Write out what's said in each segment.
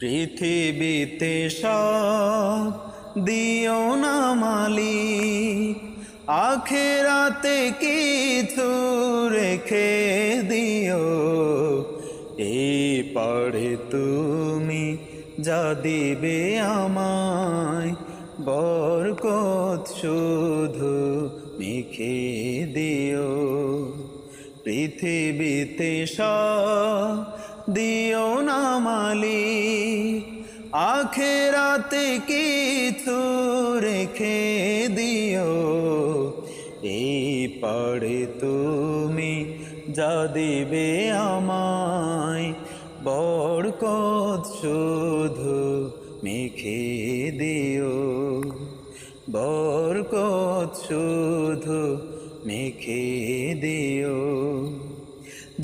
পৃথিবীতে সব দিও না মালিক, আখিরাতে কিছু রেখে দিও। এই পড়ে তুমি যা দিবে আমায়, বরকত শুধু মেখে দিও। পৃথিবীতে সব দিও না মালিক, আখিরাতে কিছু রেখে দিও। এই পড়ে তুমি যা দিবে আমায়, বরকত শুধু মেখে দিও। বরকত শুধু মেখে দিও।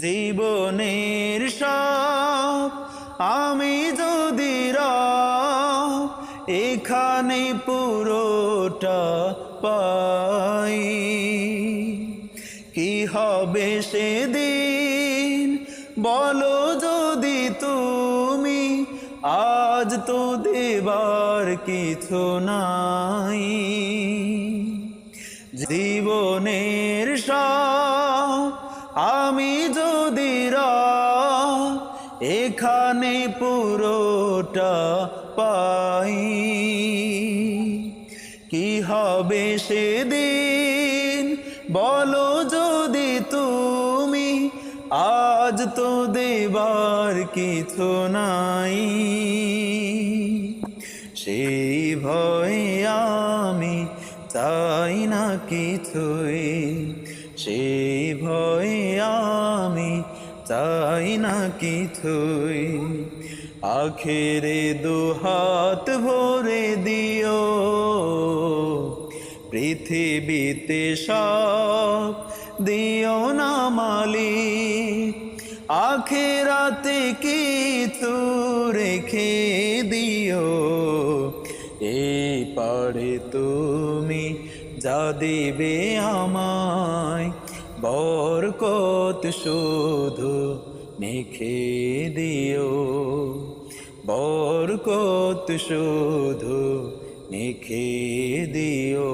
জীবনের সব আমি যদি এখানে পুরোটা পাই, কি হবে সেদিন বলো যদি তুমি, আজ তো দেবার কিছু নাই। জীবনের সব আমি যদি এখানে পুরোটা পাই, কি হবে সেদিন বলো যদি তুমি, আজ তো দেবার কিছু নাই। সেই ভয়ে আমি চাই না কিছুই, সেই ভয়ে আমি চাই না কিছুই। আখেরে দুহাত ভরে দিও, পৃথিবীতে সব দিও না মালিক, আখিরাতে কিছু রেখে দিও। এই পারে তুমি যা দিবে আমায়, বরকত শুধু মেখে দিও। বরকত শুধু মেখে দিও।